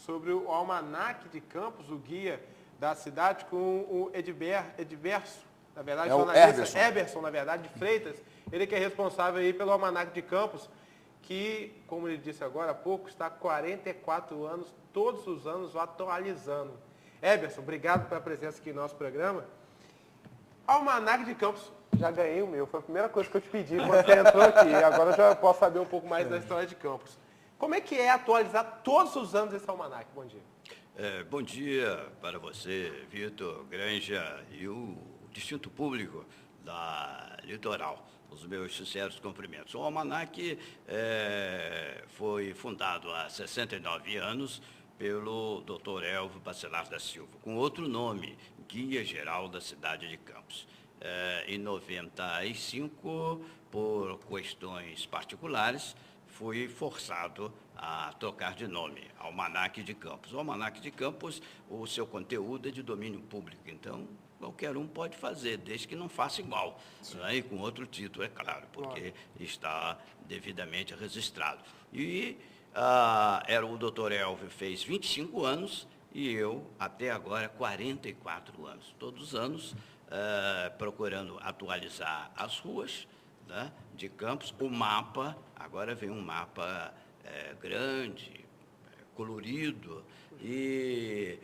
sobre o Almanaque de Campos, o guia da cidade, com o Edverso, na verdade, jornalista Eberson, na verdade, de Freitas. Ele que é responsável aí pelo Almanaque de Campos, que, como ele disse agora há pouco, está há 44 anos, todos os anos, atualizando. Eberson, obrigado pela presença aqui no nosso programa. Almanaque de Campos, já ganhei o meu, foi a primeira coisa que eu te pedi quando você entrou aqui. Agora eu já posso saber um pouco mais da história de Campos. Como é que é atualizar todos os anos esse almanaque? Bom dia. Bom dia para você, Vitor, Granja e o distinto público da Litoral. Os meus sinceros cumprimentos. O almanaque foi fundado há 69 anos pelo Dr. Elvio Bacelar da Silva, com outro nome, Guia Geral da Cidade de Campos. Em 95, por questões particulares, fui forçado a trocar de nome, Almanaque de Campos. O Almanaque de Campos, o seu conteúdo é de domínio público, então qualquer um pode fazer, desde que não faça igual, né? E com outro título, é claro, porque está devidamente registrado. E era o doutor Elvio, fez 25 anos, e eu, até agora, 44 anos. Todos os anos, procurando atualizar as ruas, né, de Campos, o mapa, agora vem um mapa grande, colorido, e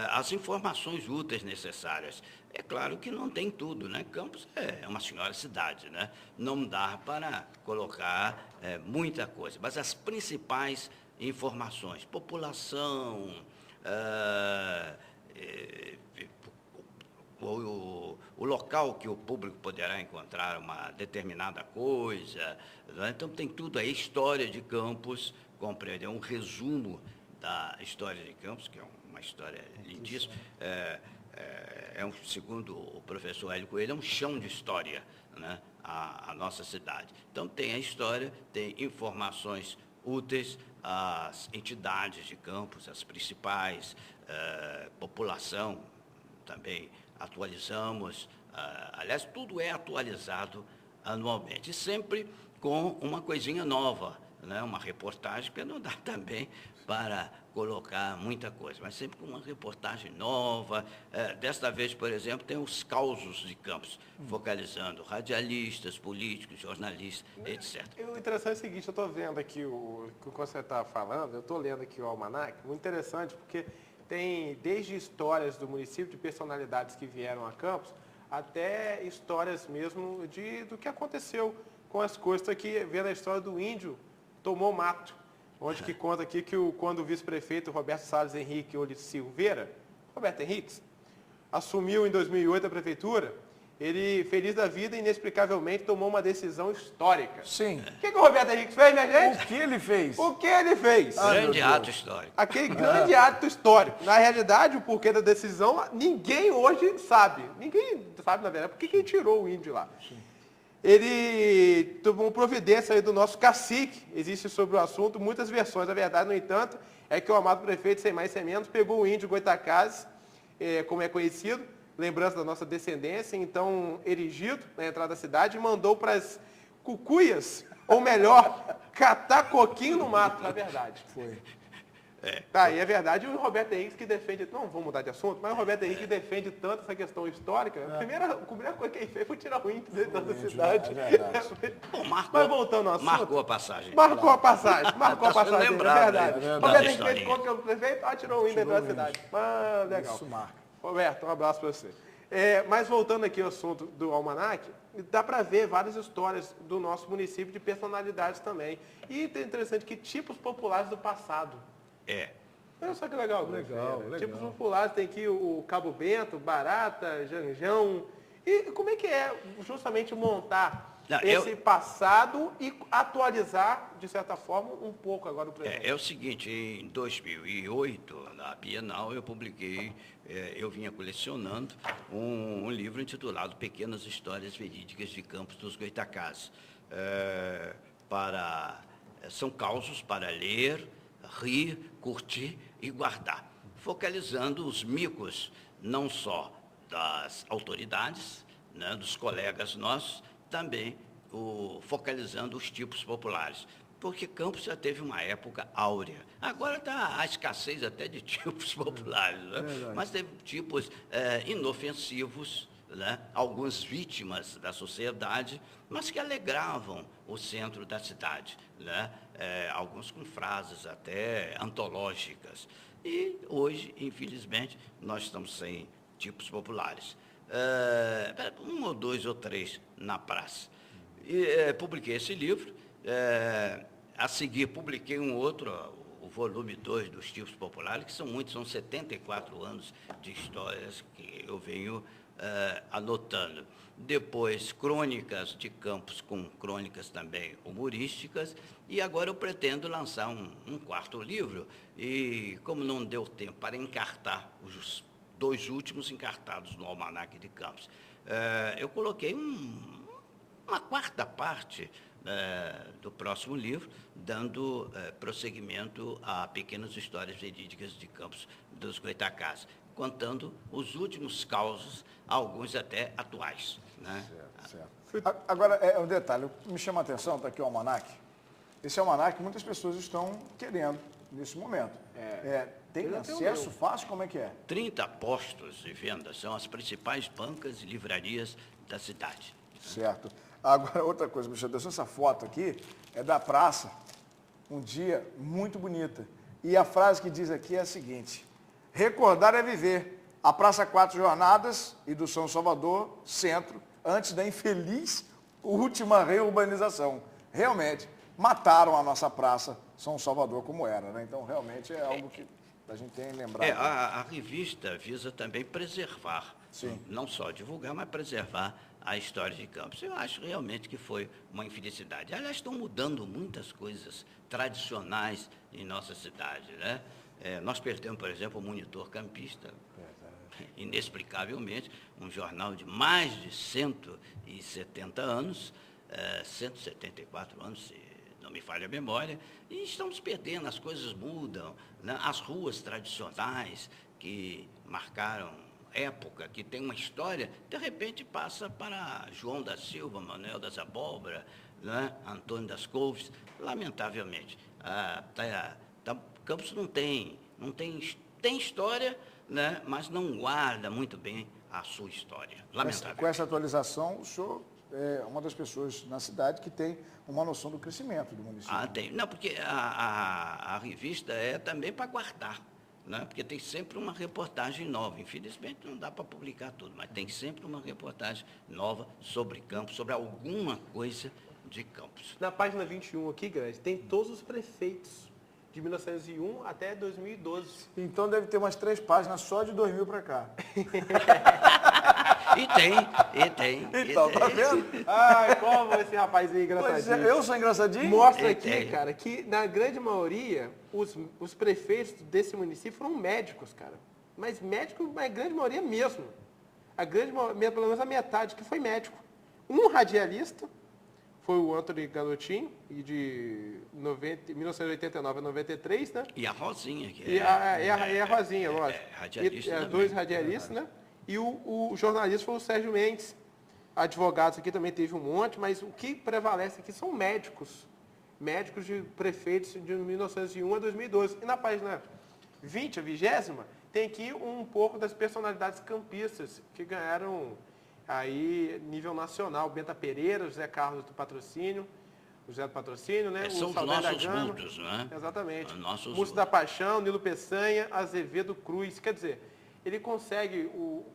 as informações úteis necessárias. É claro que não tem tudo, né? Campos é uma senhora cidade, né? Não dá para colocar muita coisa, mas as principais informações, população, o local que o público poderá encontrar uma determinada coisa, né? Então tem tudo aí, história de Campos, compreender um resumo da história de Campos, que é uma história lindíssima, segundo o professor Hélio Coelho, é um chão de história, né? A nossa cidade. Então tem a história, tem informações úteis, as entidades de Campos, as principais, população também atualizamos, aliás, tudo é atualizado anualmente, sempre com uma coisinha nova, né? Uma reportagem, porque não dá também para colocar muita coisa, mas sempre com uma reportagem nova. Desta vez, por exemplo, tem os causos de Campos, focalizando radialistas, políticos, jornalistas, etc. O interessante é o seguinte, eu estou vendo aqui o que você está falando, eu estou lendo aqui o almanaque, muito interessante, porque tem desde histórias do município, de personalidades que vieram a Campos, até histórias mesmo do que aconteceu com as coisas. Estou aqui vendo a história do índio tomou mato, onde que conta aqui que quando o vice-prefeito Roberto Salles Henrique Silveira, Roberto Henriques, assumiu em 2008 a prefeitura, ele, feliz da vida, inexplicavelmente tomou uma decisão histórica. Sim. O que o Roberto Henriques fez, minha gente? O que ele fez? O que ele fez? Grande ato histórico. Aquele grande ato histórico. Na realidade, o porquê da decisão, ninguém hoje sabe. Ninguém sabe, na verdade, por que ele tirou o índio lá. Sim. Ele tomou providência aí do nosso cacique. Existe sobre o assunto muitas versões. A verdade, no entanto, é que o amado prefeito, sem mais sem menos, pegou o índio Goitacazes, como é conhecido, lembrança da nossa descendência, então erigido na entrada da cidade, e mandou para as cucuias, ou melhor, catar coquinho no mato, na verdade. Foi. Tá, e é verdade, o Roberto Henrique que defende, não vamos mudar de assunto, mas o Roberto Henrique defende tanto essa questão histórica, a primeira coisa que ele fez foi tirar o índio dentro da cidade. Bom, mas voltando ao assunto. Marcou a passagem. Marcou a passagem, marcou a passagem, lembrado, é verdade. né? Roberto Henrique fez conta que é o prefeito, tirou o índio dentro da cidade. Mas legal. Isso marca. Roberto, um abraço para você. Mas voltando aqui ao assunto do almanaque, dá para ver várias histórias do nosso município de personalidades também. E é interessante que tipos populares do passado. Olha só que legal. Legal. Tipos populares, tem aqui o Cabo Bento, Barata, Janjão. E como é que é justamente montar esse passado e atualizar, de certa forma, um pouco agora o presente? É o seguinte, em 2008, na Bienal, eu publiquei, eu vinha colecionando um livro intitulado Pequenas Histórias Verídicas de Campos dos Goitacazes. São causos para ler, rir, curtir e guardar, focalizando os micos, não só das autoridades, né, dos colegas nossos, também focalizando os tipos populares. porque Campos já teve uma época áurea. Agora está a escassez até de tipos populares, né? Mas teve tipos inofensivos, né? Algumas vítimas da sociedade, mas que alegravam o centro da cidade, né? Alguns com frases até antológicas. E hoje, infelizmente, nós estamos sem tipos populares. Um ou dois ou três na praça. E publiquei esse livro. A seguir, publiquei um outro, o volume 2 dos tipos populares, que são muitos, são 74 anos de histórias que eu venho anotando. Depois, crônicas de Campos, com crônicas também humorísticas, e agora eu pretendo lançar um quarto livro, e como não deu tempo para encartar os 2 últimos encartados no Almanaque de Campos, eu coloquei uma quarta parte do próximo livro, dando prosseguimento a pequenas histórias verídicas de Campos dos Goytacazes, contando os últimos causos, alguns até atuais. Né? Certo. Agora, um detalhe, me chama a atenção, está aqui o almanaque. Esse almanaque muitas pessoas estão querendo nesse momento. Tem acesso fácil? Como é que é? 30 postos de venda, são as principais bancas e livrarias da cidade. Certo. Agora, outra coisa, me chama a atenção, essa foto aqui é da praça, um dia muito bonita. E a frase que diz aqui é a seguinte: recordar é viver. A Praça 4 Jornadas e do São Salvador, centro, antes da infeliz última reurbanização. Realmente, mataram a nossa Praça São Salvador como era, né? Então, realmente é algo que a gente tem que lembrar. A revista visa também preservar, sim, não só divulgar, mas preservar a história de Campos. Eu acho realmente que foi uma infelicidade. Aliás, estão mudando muitas coisas tradicionais em nossa cidade, né? Nós perdemos, por exemplo, o Monitor Campista, inexplicavelmente, um jornal de mais de 170 anos, 174 anos, se não me falha a memória, e estamos perdendo, as coisas mudam, né? As ruas tradicionais que marcaram época, que tem uma história, de repente passa para João da Silva, Manuel das Abóbora, né? Antônio das Couves, lamentavelmente. Campos tem história, né? Mas não guarda muito bem a sua história, lamentavelmente. Com essa atualização, o senhor é uma das pessoas na cidade que tem uma noção do crescimento do município. Tem. Não, porque a revista é também para guardar, né? Porque tem sempre uma reportagem nova. Infelizmente não dá para publicar tudo, mas tem sempre uma reportagem nova sobre Campos, sobre alguma coisa de Campos. Na página 21 aqui, Grande, tem todos os prefeitos de 1901 até 2012. Então deve ter umas 3 páginas só de 2000 para cá. E tem. Então, tá vendo? Ai, como esse rapazinho engraçadinho. Pois é, eu sou engraçadinho? Mostra aqui, cara, que na grande maioria, os prefeitos desse município foram médicos, cara. Mas médicos, a grande maioria mesmo. A grande maioria, pelo menos a metade, que foi médico. Um radialista, foi o Antônio Garotinho, e de 1989 a 93, né? E a Rosinha, que a Rosinha, lógico. Radialista também. 2 radialistas, né? E o jornalista foi o Sérgio Mendes. Advogados aqui também teve um monte, mas o que prevalece aqui são médicos. Médicos de prefeitos de 1901 a 2012. E na página 20, a 20ª, tem aqui um pouco das personalidades campistas que ganharam aí nível nacional. Benta Pereira, José Carlos do Patrocínio, né? São os nossos vultos, né? Exatamente. Múcio da Paixão, Nilo Peçanha, Azevedo Cruz. Quer dizer, ele consegue, o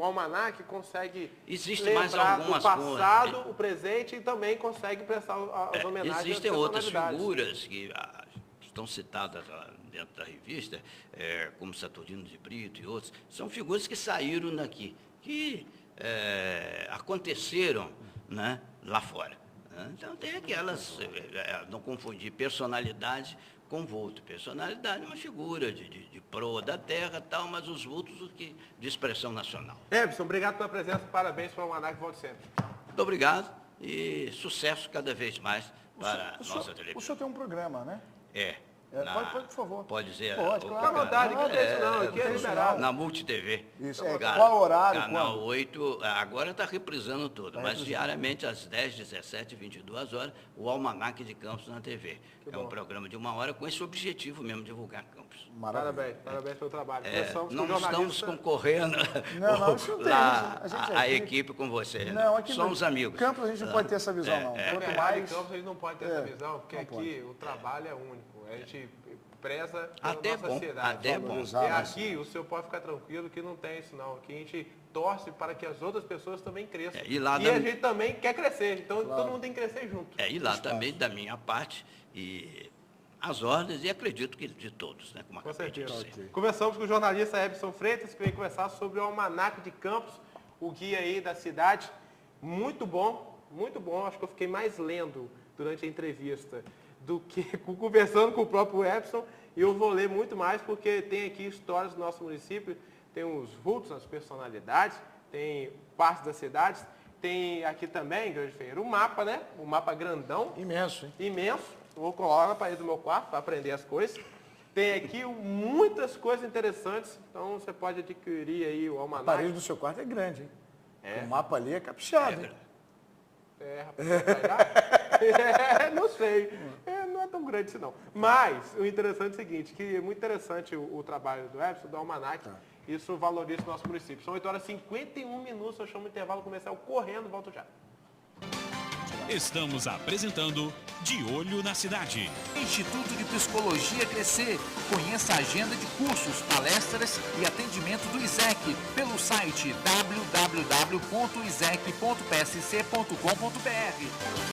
almanaque consegue lembrar do passado, o presente, e também consegue prestar as homenagens. Existem outras figuras que estão citadas dentro da revista, como Saturnino de Brito e outros. São figuras que saíram daqui, que aconteceram, né, lá fora. Então tem aquelas, não confundir personalidade com vulto. Personalidade é uma figura de proa da terra, tal, mas os vultos de expressão nacional. Ebson, obrigado pela presença, parabéns para o Almanaque, volte sempre. Muito obrigado e sucesso cada vez mais para a nossa televisão. O senhor tem um programa, né? Pode, por favor. Pode dizer. Pode, claro. Fica à vontade, não tem isso não, aqui é liberado. Na Multi TV. Isso, qual horário? Canal quando? 8, agora está reprisando tudo, mas diariamente às 10, 17, 22 horas, o Almanac de Campos na TV. Um programa de 1 hora com esse objetivo mesmo, divulgar Campos. Parabéns pelo trabalho. Não estamos concorrendo a equipe com você. Não, aqui somos amigos. Campos a gente não pode ter essa visão, não. Quanto mais... Campos a gente não pode ter essa visão, porque aqui o trabalho é único. A gente preza pela nossa cidade. Até bom. E aqui o senhor pode ficar tranquilo que não tem isso não. Aqui a gente torce para que as outras pessoas também cresçam. E a gente também quer crescer. Então todo mundo tem que crescer junto. E lá também, da minha parte, e as ordens, e acredito que de todos, né? Como com certeza. Começamos com o jornalista Ebson Freitas, que vem conversar sobre o Almanac de Campos, o guia aí da cidade. Muito bom, muito bom. Acho que eu fiquei mais lendo durante a entrevista do que conversando com o próprio Ebson, e eu vou ler muito mais, porque tem aqui histórias do nosso município, tem os vultos, as personalidades, tem partes das cidades, tem aqui também, Grande Ferreira, o mapa, né? O mapa grandão. Imenso, hein? Imenso. Vou colocar na parede do meu quarto para aprender as coisas. Tem aqui muitas coisas interessantes, então você pode adquirir aí o Almanac. A parede do seu quarto é grande, hein? O mapa ali é caprichado, hein? Rapaz, vai dar? Não sei. Não é tão grande assim, não. Mas o interessante é o seguinte, que é muito interessante o trabalho do Ebson, do Almanac. Isso valoriza o nosso município. São 8 horas e 51 minutos, eu chamo o intervalo comercial correndo, volto já. Estamos apresentando De Olho na Cidade. Instituto de Psicologia Crescer. Conheça a agenda de cursos, palestras e atendimento do ISEC pelo site www.isec.psc.com.br.